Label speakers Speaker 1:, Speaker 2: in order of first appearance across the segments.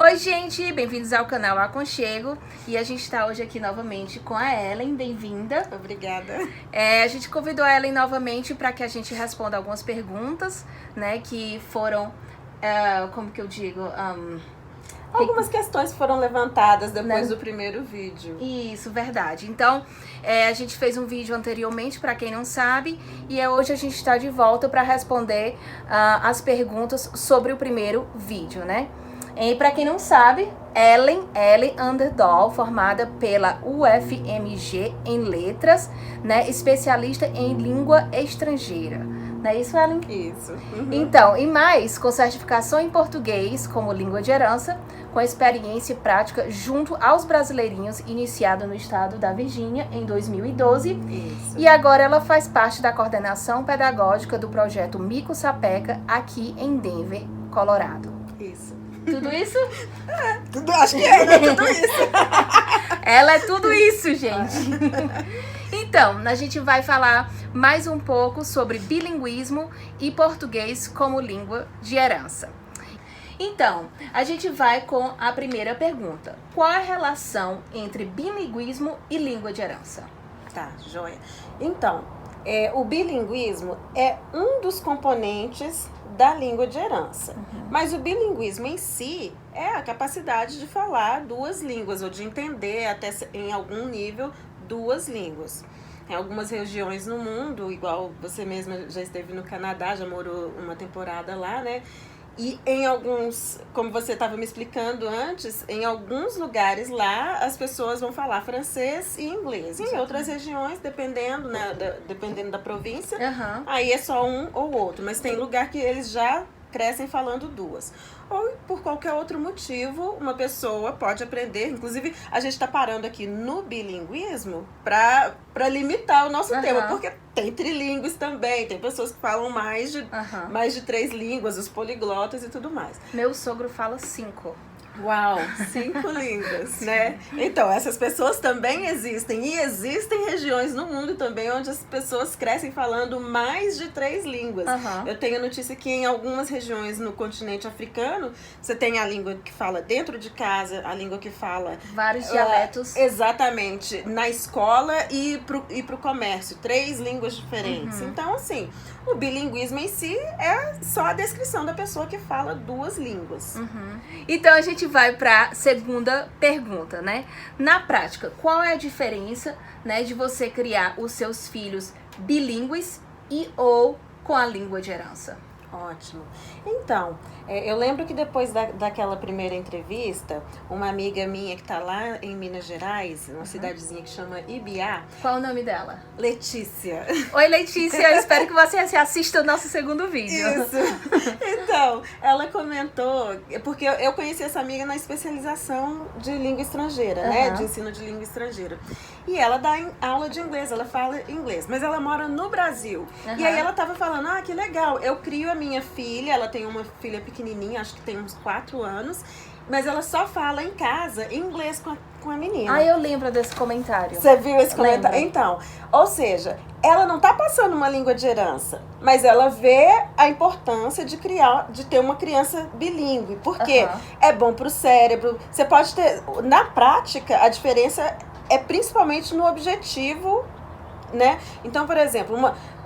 Speaker 1: Oi, gente, bem-vindos ao canal Aconchego. E a gente está hoje aqui novamente com a Ellen, bem-vinda.
Speaker 2: Obrigada.
Speaker 1: A gente convidou a Ellen novamente para que a gente responda algumas perguntas, né, que foram, como que eu digo...
Speaker 2: Algumas questões foram levantadas depois do primeiro vídeo.
Speaker 1: Isso, verdade. Então, a gente fez um vídeo anteriormente, para quem não sabe, e hoje a gente está de volta para responder as perguntas sobre o primeiro vídeo, né? E para quem não sabe, Ellen Underdahl, formada pela UFMG em letras, né, especialista em língua estrangeira. Não é isso, Ellen?
Speaker 2: Isso. Uhum.
Speaker 1: Então, e mais, com certificação em português como língua de herança, com experiência e prática junto aos brasileirinhos, iniciada no estado da Virgínia em 2012.
Speaker 2: Isso.
Speaker 1: E agora ela faz parte da coordenação pedagógica do projeto Mico Sapeca aqui em Denver, Colorado.
Speaker 2: Isso.
Speaker 1: Tudo isso?
Speaker 2: Acho que é tudo isso.
Speaker 1: Ela é tudo isso, gente. Então, a gente vai falar mais um pouco sobre bilinguismo e português como língua de herança. Então, a gente vai com a primeira pergunta. Qual a relação entre bilinguismo e língua de herança?
Speaker 2: Tá, joia. Então, o bilinguismo é um dos componentes da língua de herança. Mas o bilinguismo em si é a capacidade de falar duas línguas, ou de entender até em algum nível duas línguas. Em algumas regiões no mundo, igual você mesma já esteve no Canadá, já morou uma temporada lá, né? E em alguns, como você estava me explicando antes, em alguns lugares lá as pessoas vão falar francês e inglês. Em outras regiões, dependendo, né, dependendo da província, aí é só um ou outro. Mas tem lugar que eles já crescem falando duas. Ou por qualquer outro motivo, uma pessoa pode aprender. Inclusive, a gente está parando aqui no bilinguismo para limitar o nosso tema, porque tem trilíngues também, tem pessoas que falam mais de 3 línguas, os poliglotas e tudo mais.
Speaker 1: Meu sogro fala 5.
Speaker 2: Uau, 5 línguas, né? Então, essas pessoas também existem. E existem regiões no mundo também onde as pessoas crescem falando mais de 3 línguas. Eu tenho notícia que em algumas regiões no continente africano, você tem a língua que fala dentro de casa, a língua que fala...
Speaker 1: vários dialetos.
Speaker 2: Exatamente. Na escola e pro comércio. 3 línguas diferentes. Então, assim, o bilinguismo em si é só a descrição da pessoa que fala 2 línguas.
Speaker 1: Então, a gente vai para a segunda pergunta, né? Na prática, qual é a diferença, né, de você criar os seus filhos bilíngues e ou com a língua de herança?
Speaker 2: Ótimo. Então, eu lembro que depois daquela primeira entrevista, uma amiga minha que está lá em Minas Gerais, numa cidadezinha que chama Ibiá.
Speaker 1: Qual o nome dela?
Speaker 2: Letícia.
Speaker 1: Oi, Letícia, eu espero que você assista o nosso segundo vídeo.
Speaker 2: Isso. Então, ela comentou, porque eu conheci essa amiga na especialização de língua estrangeira, né? De ensino de língua estrangeira. E ela dá aula de inglês, ela fala inglês, mas ela mora no Brasil. E aí ela tava falando, que legal, eu crio a minha filha, ela tem uma filha pequenininha, acho que tem uns 4 anos, mas ela só fala em casa inglês com a menina.
Speaker 1: Eu lembro desse comentário.
Speaker 2: Você viu esse comentário? Então, ou seja, ela não tá passando uma língua de herança, mas ela vê a importância de ter uma criança bilíngue, porque é bom pro cérebro. Você pode ter, na prática, a diferença é principalmente no objetivo, né? Então, por exemplo,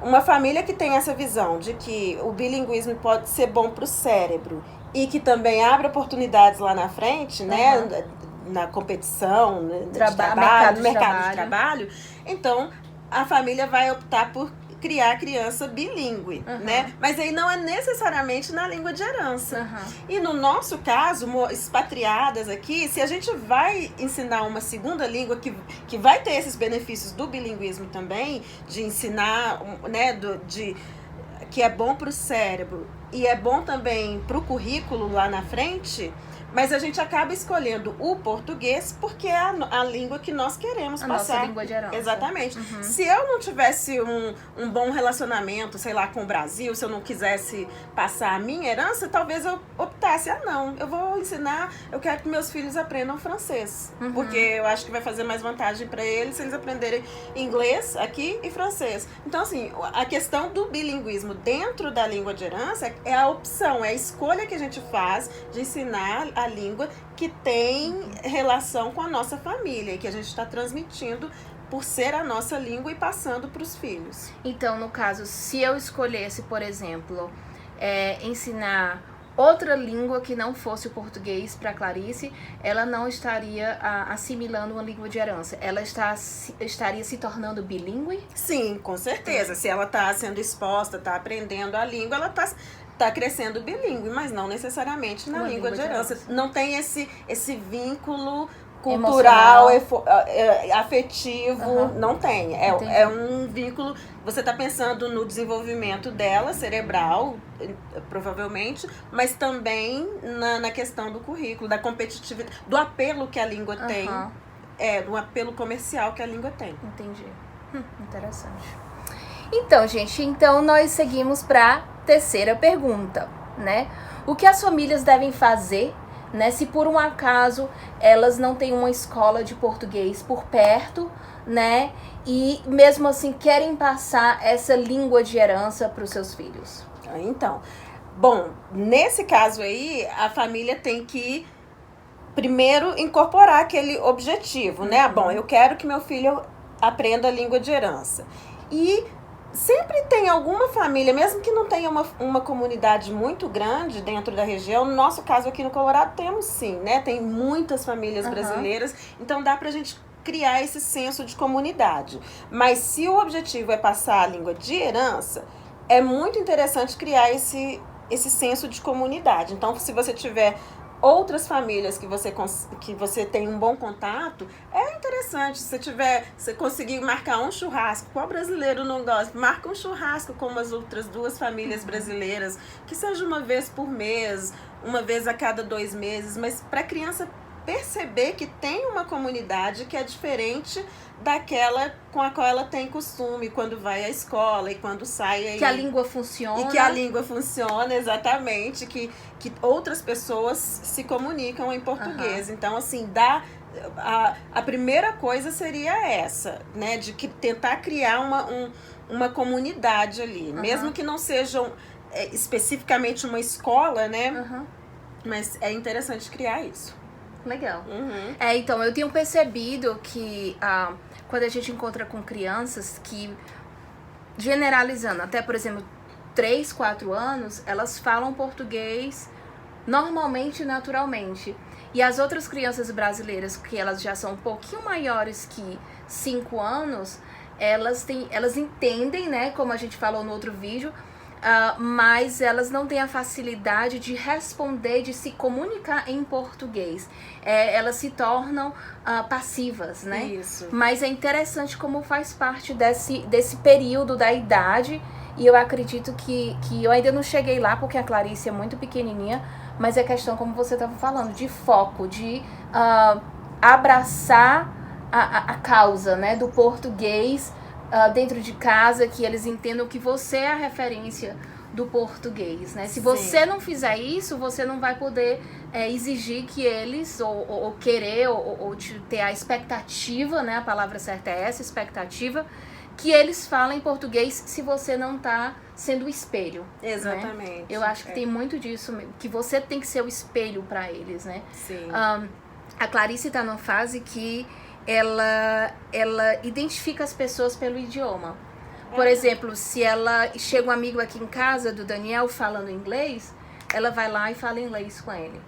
Speaker 2: uma família que tem essa visão de que o bilinguismo pode ser bom para o cérebro e que também abre oportunidades lá na frente, né? Na competição, no mercado de trabalho. Então, a família vai optar por criar a criança bilíngue, né? Mas aí não é necessariamente na língua de herança. E no nosso caso, expatriadas aqui, se a gente vai ensinar uma segunda língua que vai ter esses benefícios do bilinguismo também, de ensinar, né, que é bom para o cérebro e é bom também para o currículo lá na frente, mas a gente acaba escolhendo o português porque é a língua que nós queremos passar.
Speaker 1: Nossa língua de herança.
Speaker 2: Exatamente. Se eu não tivesse um bom relacionamento, sei lá, com o Brasil, se eu não quisesse passar a minha herança, talvez eu optasse, não, eu vou ensinar, eu quero que meus filhos aprendam francês. Porque eu acho que vai fazer mais vantagem para eles se eles aprenderem inglês aqui e francês. Então, assim, a questão do bilinguismo dentro da língua de herança é a opção, é a escolha que a gente faz de ensinar a língua que tem relação com a nossa família e que a gente está transmitindo por ser a nossa língua e passando para os filhos.
Speaker 1: Então, no caso, se eu escolhesse, por exemplo, ensinar outra língua que não fosse o português para Clarice, ela não estaria assimilando uma língua de herança. Ela estaria se tornando bilíngue?
Speaker 2: Sim, com certeza. Se ela está sendo exposta, está aprendendo a língua, ela está crescendo bilíngue, mas não necessariamente na língua de herança. Não tem esse vínculo cultural, afetivo, não tem. É um vínculo, você está pensando no desenvolvimento dela, cerebral, provavelmente, mas também na questão do currículo, da competitividade, do apelo que a língua tem, do apelo comercial que a língua tem.
Speaker 1: Entendi. Interessante. Então, gente, nós seguimos para a terceira pergunta, né? O que as famílias devem fazer, né, se por um acaso elas não têm uma escola de português por perto, né, e mesmo assim querem passar essa língua de herança para os seus filhos?
Speaker 2: Então, bom, nesse caso aí, a família tem que primeiro incorporar aquele objetivo, né? Bom, eu quero que meu filho aprenda a língua de herança. E sempre tem alguma família, mesmo que não tenha uma comunidade muito grande dentro da região, no nosso caso aqui no Colorado temos sim, né? Tem muitas famílias brasileiras, então dá pra gente criar esse senso de comunidade. Mas se o objetivo é passar a língua de herança, é muito interessante criar esse senso de comunidade. Então, se você tiver outras famílias que você tem um bom contato, é interessante. Se você conseguir marcar um churrasco, qual brasileiro não gosta? Marca um churrasco com as outras duas famílias brasileiras, que seja uma vez por mês, uma vez a cada 2 meses, mas para a criança perceber que tem uma comunidade que é diferente daquela com a qual ela tem costume quando vai à escola e quando sai.
Speaker 1: Que a língua funciona.
Speaker 2: E que a língua funciona, exatamente. Que outras pessoas se comunicam em português. Então, assim, a primeira coisa seria essa, né? De tentar criar uma comunidade ali. Mesmo que não sejam especificamente uma escola, né? Mas é interessante criar isso.
Speaker 1: Legal. Então, eu tenho percebido que quando a gente encontra com crianças que, generalizando, até, por exemplo, 3, 4 anos, elas falam português normalmente, naturalmente. E as outras crianças brasileiras, que elas já são um pouquinho maiores que 5 anos, elas entendem, né, como a gente falou no outro vídeo, mas elas não têm a facilidade de responder, de se comunicar em português. Elas se tornam passivas, né?
Speaker 2: Isso.
Speaker 1: Mas é interessante como faz parte desse período da idade, e eu acredito que eu ainda não cheguei lá, porque a Clarice é muito pequenininha, mas é questão, como você estava falando, de foco, de abraçar a causa, né, do português, dentro de casa, que eles entendam que você é a referência do português, né? Se você não fizer isso, você não vai poder exigir que eles, ou querer, ou ter a expectativa, né? A palavra certa é essa, expectativa, que eles falem português se você não tá sendo o espelho.
Speaker 2: Exatamente.
Speaker 1: Né? Eu acho que tem muito disso, que você tem que ser o espelho para eles, né?
Speaker 2: Sim.
Speaker 1: A Clarice tá numa fase que ela identifica as pessoas pelo idioma. Por exemplo, se chega um amigo aqui em casa do Daniel falando inglês, ela vai lá e fala inglês com ele.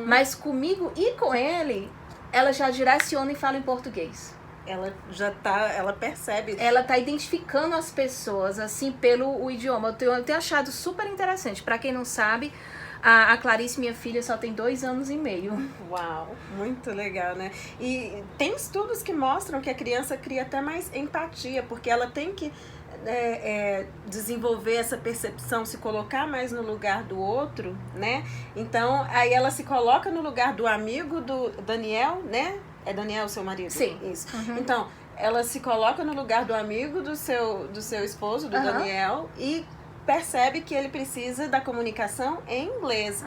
Speaker 1: Mas comigo e com ele, ela já direciona e fala em português.
Speaker 2: Ela percebe.
Speaker 1: Ela tá identificando as pessoas, assim, pelo idioma. Eu tenho achado super interessante. Pra quem não sabe, a Clarice, minha filha, só tem 2 anos e meio.
Speaker 2: Uau, muito legal, né? E tem estudos que mostram que a criança cria até mais empatia, porque ela tem que desenvolver essa percepção, se colocar mais no lugar do outro, né? Então, aí ela se coloca no lugar do amigo do Daniel, né? É Daniel, seu marido?
Speaker 1: Sim.
Speaker 2: Isso. Então, ela se coloca no lugar do amigo do seu esposo, do Daniel, e percebe que ele precisa da comunicação em inglês.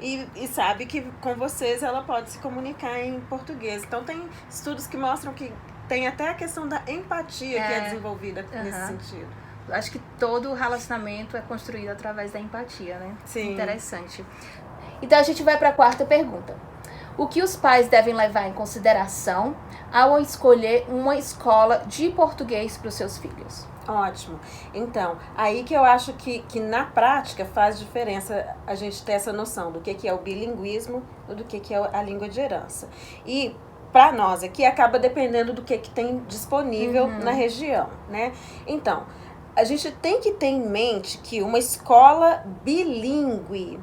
Speaker 2: E sabe que com vocês ela pode se comunicar em português. Então, tem estudos que mostram que tem até a questão da empatia que é desenvolvida nesse sentido.
Speaker 1: Acho que todo relacionamento é construído através da empatia, né?
Speaker 2: Sim.
Speaker 1: Interessante. Então a gente vai para a quarta pergunta. O que os pais devem levar em consideração ao escolher uma escola de português para os seus filhos?
Speaker 2: Ótimo. Então, aí que eu acho que na prática faz diferença a gente ter essa noção do que é o bilinguismo e do que é a língua de herança. E para nós aqui acaba dependendo do que tem disponível na região, né? Então, a gente tem que ter em mente que uma escola bilíngue,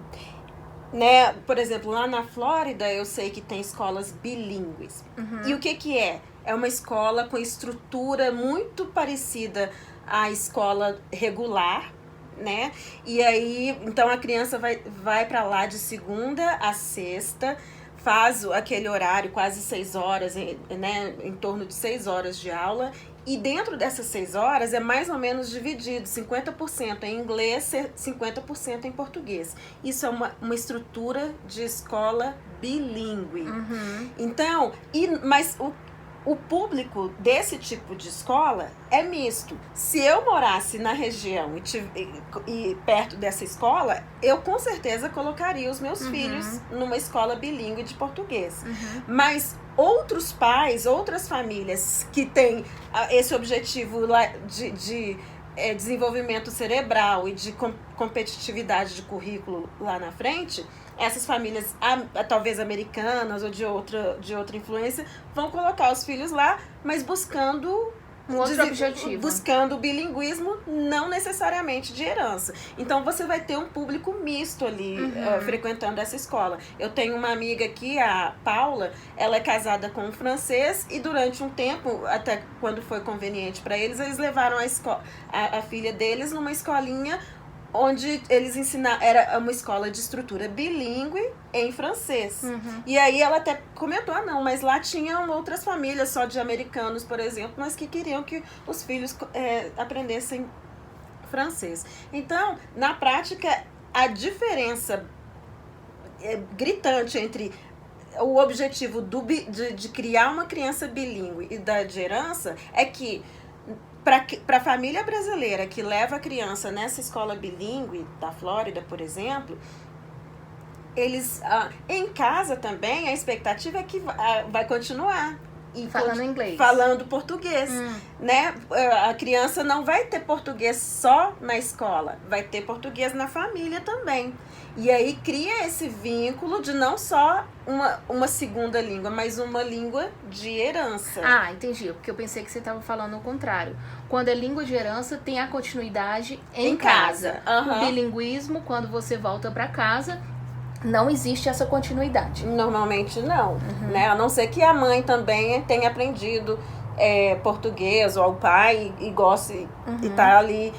Speaker 2: né? Por exemplo, lá na Flórida eu sei que tem escolas bilíngues. E o que é? É uma escola com estrutura muito parecida à escola regular, né? E aí, então a criança vai para lá de segunda a sexta, faz aquele horário, quase 6 horas, né? Em torno de 6 horas de aula. E dentro dessas 6 horas é mais ou menos dividido, 50% em inglês, 50% em português. Isso é uma estrutura de escola bilíngue. Então, mas o público desse tipo de escola é misto. Se eu morasse na região e perto dessa escola, eu com certeza colocaria os meus filhos numa escola bilíngue de português. Mas outros pais, outras famílias que têm esse objetivo lá de desenvolvimento cerebral e de competitividade de currículo lá na frente, essas famílias, talvez americanas ou de outra influência, vão colocar os filhos lá, mas buscando
Speaker 1: um outro objetivo.
Speaker 2: Buscando o bilinguismo, não necessariamente de herança. Então, você vai ter um público misto ali, frequentando essa escola. Eu tenho uma amiga aqui, a Paula, ela é casada com um francês e durante um tempo, até quando foi conveniente para eles levaram a filha deles numa escolinha onde eles ensinaram, era uma escola de estrutura bilíngue em francês. E aí ela até comentou, não, mas lá tinham outras famílias só de americanos, por exemplo, mas que queriam que os filhos aprendessem francês. Então, na prática, a diferença gritante entre o objetivo de criar uma criança bilíngue e da de herança é que para a família brasileira que leva a criança nessa escola bilíngue da Flórida, por exemplo, eles em casa também a expectativa é que vai continuar
Speaker 1: falando inglês,
Speaker 2: falando português, né? A criança não vai ter português só na escola, vai ter português na família também. E aí cria esse vínculo de não só uma segunda língua, mas uma língua de herança.
Speaker 1: Ah, entendi. Porque eu pensei que você estava falando o contrário. Quando é língua de herança, tem a continuidade em casa. O bilinguismo, quando você volta para casa, não existe essa continuidade.
Speaker 2: Normalmente não, né? A não ser que a mãe também tenha aprendido português, ou o pai e goste e tá ali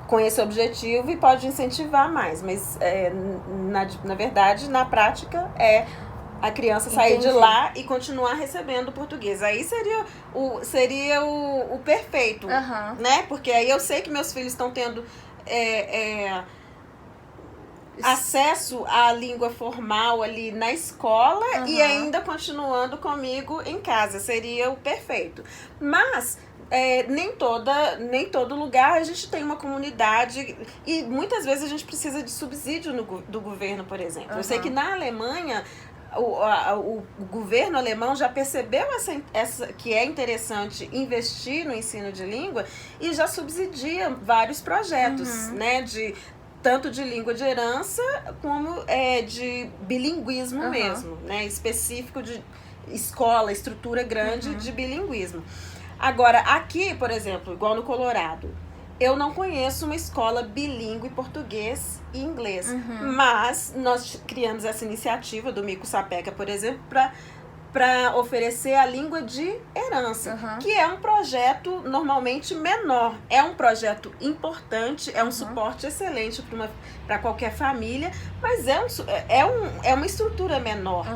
Speaker 2: com esse objetivo e pode incentivar mais. Mas, na verdade, na prática, a criança sair de lá e continuar recebendo português. Aí seria o perfeito, né? Porque aí eu sei que meus filhos estão tendo acesso à língua formal ali na escola e ainda continuando comigo em casa. Seria o perfeito. Mas nem todo lugar a gente tem uma comunidade e muitas vezes a gente precisa de subsídio do governo, por exemplo. Eu sei que na Alemanha o governo alemão já percebeu que é interessante investir no ensino de língua e já subsidia vários projetos, né, tanto de língua de herança como de bilinguismo mesmo, né, específico de escola, estrutura grande de bilinguismo. Agora, aqui, por exemplo, igual no Colorado, eu não conheço uma escola bilíngue português e inglês, mas nós criamos essa iniciativa do Mico Sapeca, por exemplo, para oferecer a língua de herança, que é um projeto normalmente menor. É um projeto importante, é um suporte excelente para qualquer família, mas é uma estrutura menor.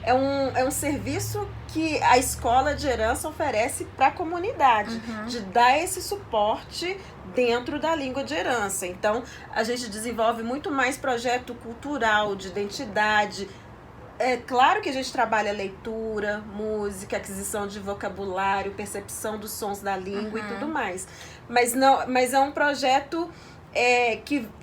Speaker 2: É um serviço que a escola de herança oferece para a comunidade, de dar esse suporte dentro da língua de herança. Então, a gente desenvolve muito mais projeto cultural, de identidade. É claro que a gente trabalha leitura, música, aquisição de vocabulário, percepção dos sons da língua e tudo mais. Mas é um projeto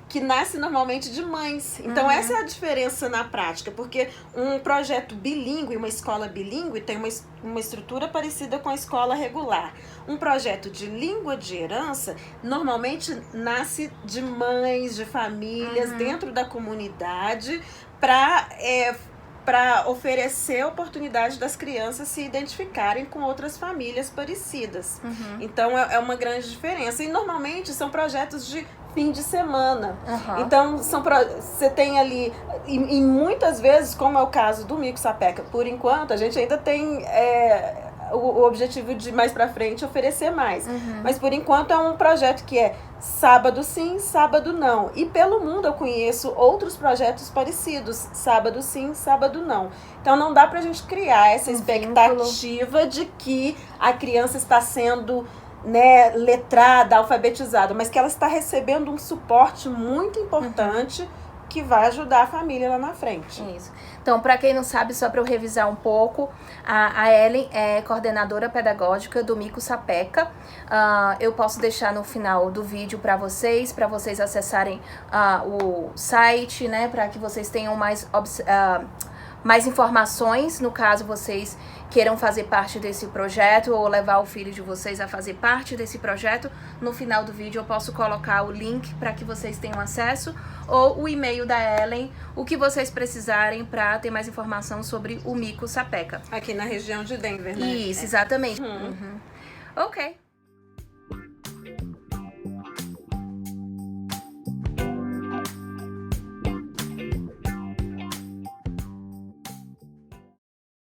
Speaker 2: que nasce normalmente de mães. Então, essa é a diferença na prática, porque um projeto bilíngue, uma escola bilíngue, tem uma estrutura parecida com a escola regular. Um projeto de língua de herança, normalmente nasce de mães, de famílias, dentro da comunidade, para oferecer a oportunidade das crianças se identificarem com outras famílias parecidas. Então, é uma grande diferença. E, normalmente, são projetos de fim de semana. Então, você tem ali, e muitas vezes, como é o caso do Mico Sapeca, por enquanto, a gente ainda tem o objetivo de, mais pra frente, oferecer mais. Mas, por enquanto, é um projeto que é sábado sim, sábado não. E pelo mundo eu conheço outros projetos parecidos, sábado sim, sábado não. Então, não dá pra gente criar essa expectativa de que a criança está sendo letrada, alfabetizada, mas que ela está recebendo um suporte muito importante que vai ajudar a família lá na frente.
Speaker 1: Isso. Então, para quem não sabe, só para eu revisar um pouco, a Ellen é coordenadora pedagógica do Mico Sapeca. Eu posso deixar no final do vídeo para vocês acessarem o site, né, para que vocês tenham mais informações, no caso vocês queiram fazer parte desse projeto ou levar o filho de vocês a fazer parte desse projeto. No final do vídeo eu posso colocar o link para que vocês tenham acesso, ou o e-mail da Ellen, o que vocês precisarem para ter mais informação sobre o Mico Sapeca.
Speaker 2: Aqui na região de Denver, né?
Speaker 1: Isso, exatamente. Ok.